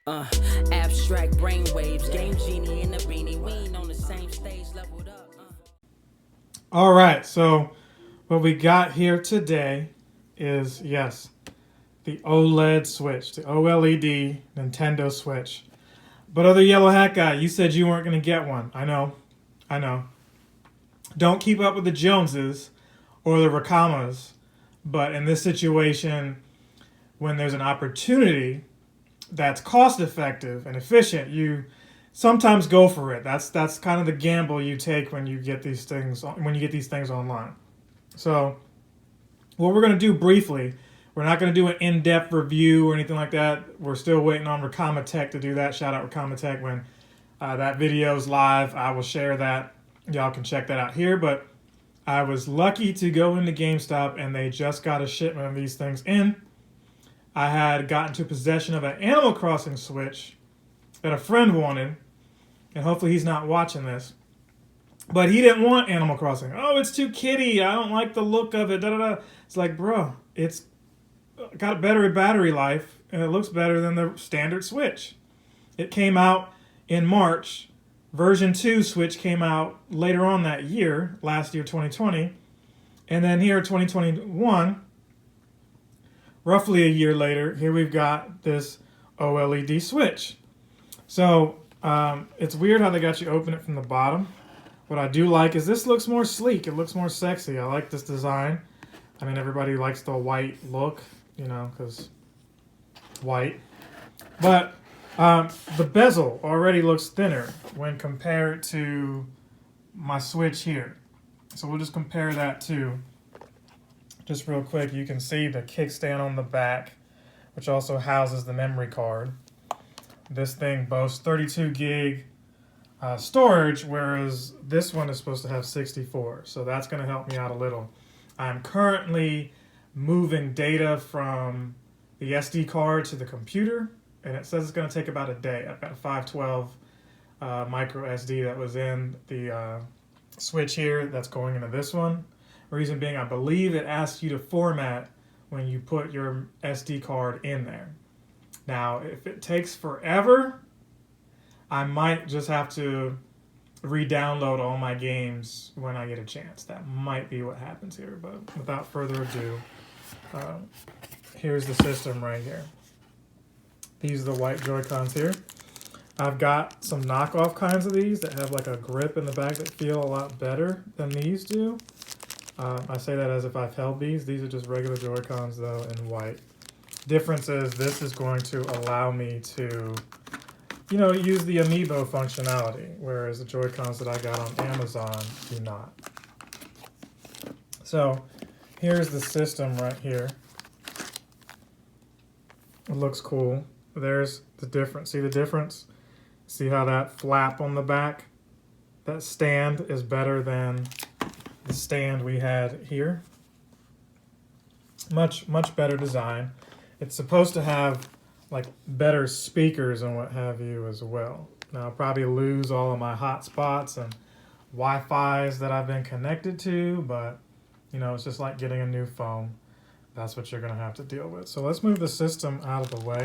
Uh, Abstract brainwaves, game genie in the beanie. We ain't on the same stage, leveled up. All right, so what we got here today is, yes, the OLED Switch, the OLED Nintendo Switch. But other yellow hat guy, you said you weren't going to get one. I know. Don't keep up with the Joneses or the Rakamas, but in this situation, when there's an opportunity that's cost effective and efficient, you sometimes go for it. That's kind of the gamble you take when you get these things online. So, what we're going to do briefly, we're not going to do an in-depth review or anything like that. We're still waiting on Rakama Tech to do that. Shout out Rakama Tech. When that video is live, I will share that. Y'all can check that out here. But I was lucky to go into GameStop and they just got a shipment of these things in. I had gotten to possession of an Animal Crossing Switch that a friend wanted, and hopefully he's not watching this. But he didn't want Animal Crossing. Oh, it's too kiddie. I don't like the look of it. Da da da. It's like, bro, it's got a better battery life, and it looks better than the standard Switch. It came out in March. Version 2 Switch came out later on that year, last year, 2020. And then here, 2021, roughly a year later, here we've got this OLED Switch. So it's weird how they got you open it from the bottom. What I do like is this looks more sleek. It looks more sexy. I like this design. I mean, everybody likes the white look, you know, because white. But the bezel already looks thinner when compared to my Switch here. So we'll just compare that to, just real quick, you can see the kickstand on the back, which also houses the memory card. This thing boasts 32 gig storage, whereas this one is supposed to have 64. So that's going to help me out a little. I'm currently moving data from the SD card to the computer, and it says it's going to take about a day. I've got a 512 micro SD that was in the Switch here that's going into this one. Reason being, I believe it asks you to format when you put your SD card in there. Now, if it takes forever, I might just have to re-download all my games when I get a chance. That might be what happens here, but without further ado, here's the system right here. These are the white Joy-Cons here. I've got some knockoff kinds of these that have like a grip in the back that feel a lot better than these do. I say that as if I've held these. These are just regular Joy-Cons though in white. Difference is this is going to allow me to, you know, use the amiibo functionality, whereas the Joy-Cons that I got on Amazon do not. So here's the system right here. It looks cool. There's the difference. See the difference? See how that flap on the back, that stand is better than the stand we had here. Much better design. It's supposed to have like better speakers and what have you as well. Now I'll probably lose all of my hotspots and Wi-Fi's that I've been connected to, but you know, it's just like getting a new phone. That's what you're gonna have to deal with. So let's move the system out of the way,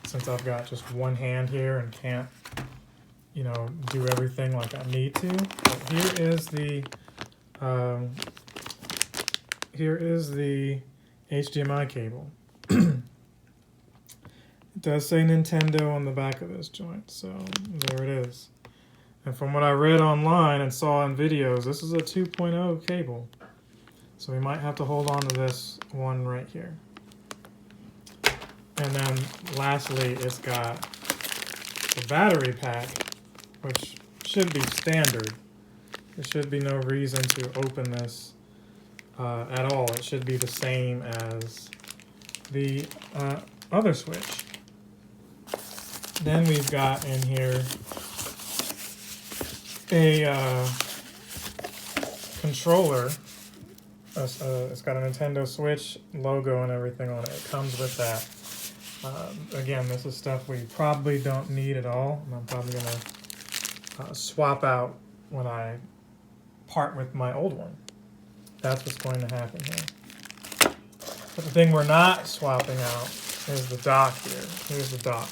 since I've got just one hand here and can't, you know, do everything like I need to. But here is the HDMI cable. It does say Nintendo on the back of this joint, so there it is. And from what I read online and saw in videos, this is a 2.0 cable. So we might have to hold on to this one right here. And then lastly, it's got the battery pack, which should be standard. There should be no reason to open this at all. It should be the same as the other Switch. Then we've got in here a controller. It's got a Nintendo Switch logo and everything on it. It comes with that. Again, this is stuff we probably don't need at all. And I'm probably going to swap out when I part with my old one. That's what's going to happen here. But the thing we're not swapping out is the dock here. Here's the dock.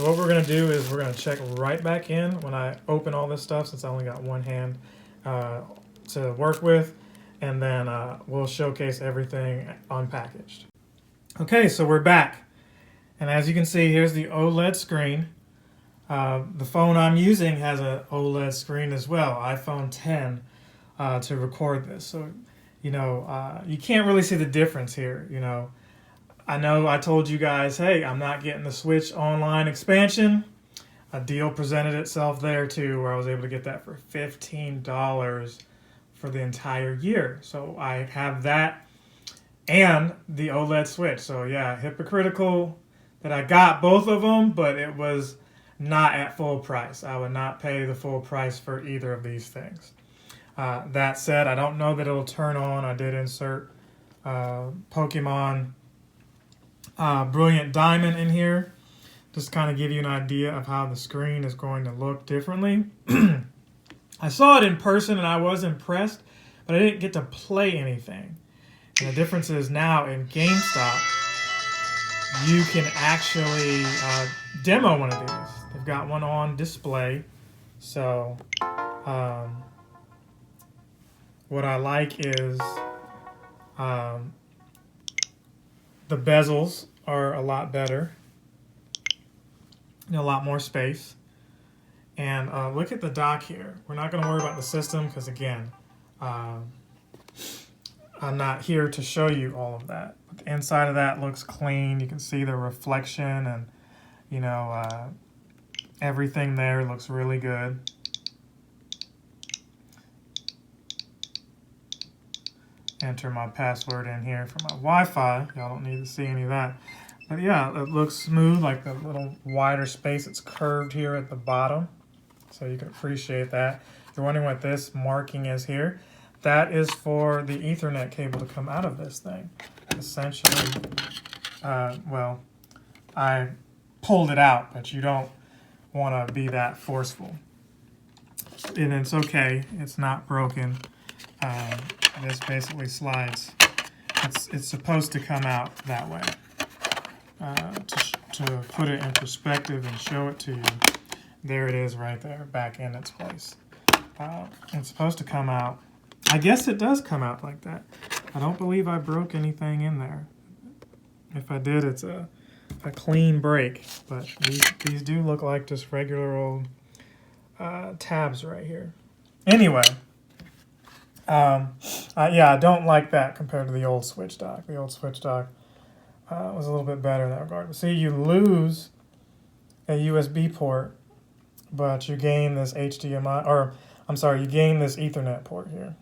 So what we're going to do is we're going to check right back in when I open all this stuff, since I only got one hand to work with, and then we'll showcase everything unpackaged. Okay, so we're back. And as you can see, here's the OLED screen. The phone I'm using has an OLED screen as well, iPhone 10, to record this. So, you know, you can't really see the difference here, you know. I know I told you guys, hey, I'm not getting the Switch Online expansion. A deal presented itself there too, where I was able to get that for $15 for the entire year. So I have that and the OLED Switch. So yeah, hypocritical that I got both of them, but it was not at full price. I would not pay the full price for either of these things. That said, I don't know that it'll turn on. I did insert Pokemon Brilliant Diamond in here, just kind of give you an idea of how the screen is going to look differently. I saw it in person and I was impressed, but I didn't get to play anything. And the difference is now in GameStop, you can actually demo one of these. They've got one on display. So what I like is the bezels are a lot better. A lot more space. And look at the dock here. We're not going to worry about the system because, again, I'm not here to show you all of that. But the inside of that looks clean. You can see the reflection and, you know, everything there looks really good. Enter my password in here for my Wi-Fi. Y'all don't need to see any of that. But yeah, it looks smooth, like the little wider space. It's curved here at the bottom, so you can appreciate that. If you're wondering what this marking is here, that is for the Ethernet cable to come out of this thing. Essentially, well, I pulled it out, but you don't want to be that forceful. And it's okay. It's not broken. This basically slides. It's supposed to come out that way. To put it in perspective and show it to you, there it is right there, back in its place. It's supposed to come out. I guess it does come out like that. I don't believe I broke anything in there. If I did, it's a clean break. But these do look like just regular old tabs right here. Anyway, yeah, I don't like that compared to the old Switch dock. The old Switch dock was a little bit better in that regard. But see, you lose a USB port, but you gain this HDMI, or I'm sorry, you gain this Ethernet port here.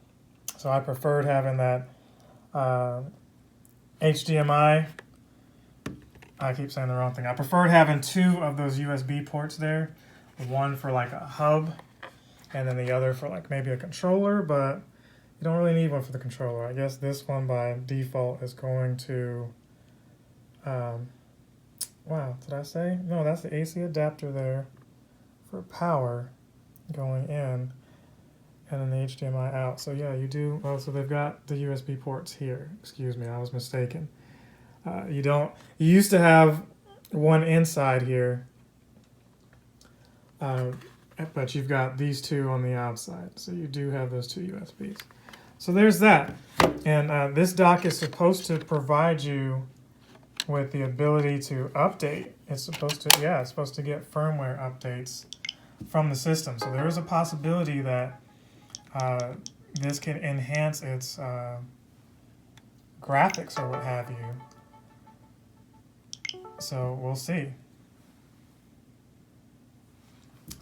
So I preferred having that HDMI. I keep saying the wrong thing. I preferred having two of those USB ports there, one for like a hub, and then the other for like maybe a controller, but you don't really need one for the controller. I guess this one by default is going to wow, did I say? No, that's the AC adapter there for power going in, and then the HDMI out. So yeah, you do. Oh, so they've got the USB ports here. Excuse me, I was mistaken. You used to have one inside here, but you've got these two on the outside. So you do have those two USBs. So there's that. And this dock is supposed to provide you with the ability to update. It's supposed to, yeah, it's supposed to get firmware updates from the system. So there is a possibility that this can enhance its graphics or what have you. So we'll see.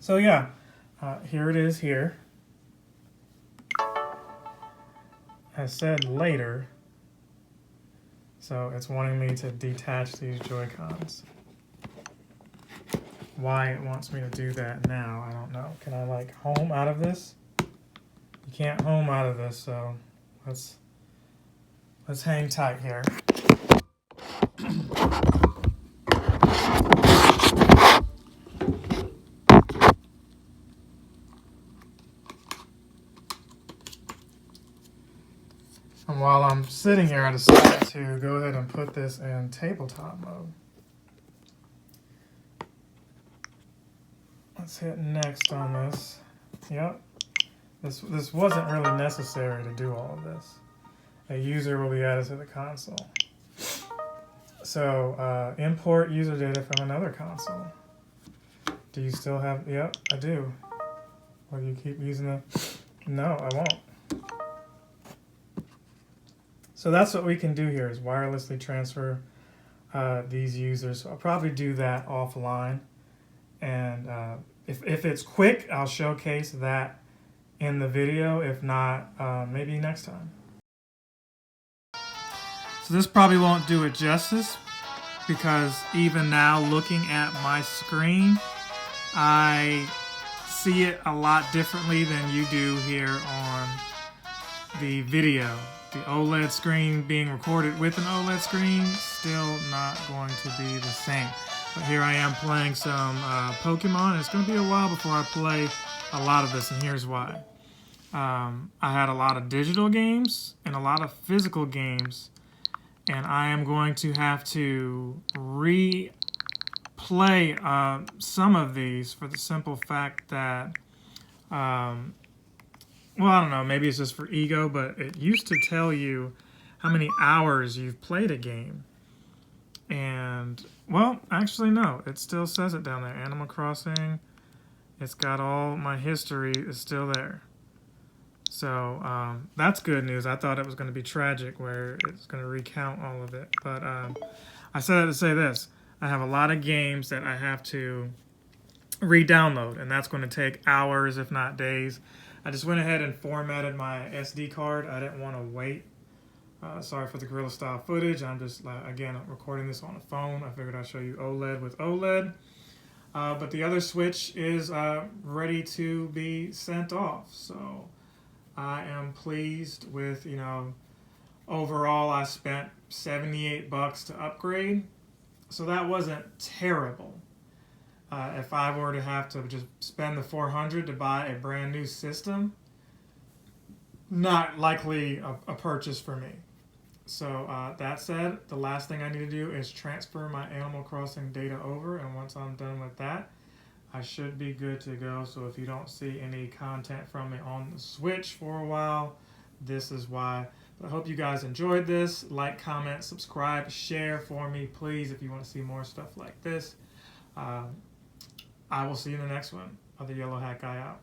So yeah, here it is here. I said later. So it's wanting me to detach these Joy-Cons. Why it wants me to do that now, I don't know. Can I like home out of this? You can't home out of this, so let's hang tight here. And while I'm sitting here, I decided to go ahead and put this in tabletop mode. let's hit next on this. Yep. This wasn't really necessary to do all of this. A user will be added to the console. So import user data from another console. Do you still have? Yep, I do. Will you keep using the? No, I won't. So that's what we can do here is wirelessly transfer these users. So I'll probably do that offline. And if it's quick, I'll showcase that in the video. If not, maybe next time. So this probably won't do it justice because even now looking at my screen, I see it a lot differently than you do here on the video. The OLED screen being recorded with an OLED screen, still not going to be the same. But here I am playing some Pokemon. It's going to be a while before I play a lot of this, and here's why. I had a lot of digital games and a lot of physical games, and I am going to have to replay some of these for the simple fact that well, I don't know, maybe it's just for ego, but it used to tell you how many hours you've played a game. And, well, actually, no. It still says it down there. Animal Crossing. It's got all my history is still there. So, that's good news. I thought it was going to be tragic where it's going to recount all of it. But I said that to say this. I have a lot of games that I have to re-download, and that's going to take hours, if not days. I just went ahead and formatted my SD card. I didn't want to wait. Sorry for the guerrilla style footage. I'm just, again, recording this on a phone. I figured I'd show you OLED with OLED. But the other Switch is ready to be sent off. So I am pleased with, you know, overall I spent $78 to upgrade. So that wasn't terrible. If I were to have to just spend the $400 to buy a brand new system, not likely a purchase for me. So that said, the last thing I need to do is transfer my Animal Crossing data over, and once I'm done with that, I should be good to go. So if you don't see any content from me on the Switch for a while, this is why. But I hope you guys enjoyed this. Like, comment, subscribe, share for me, please, if you want to see more stuff like this. I will see you in the next one. Other Yellow Hat Guy out.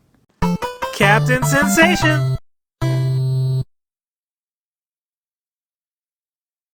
Captain Sensation!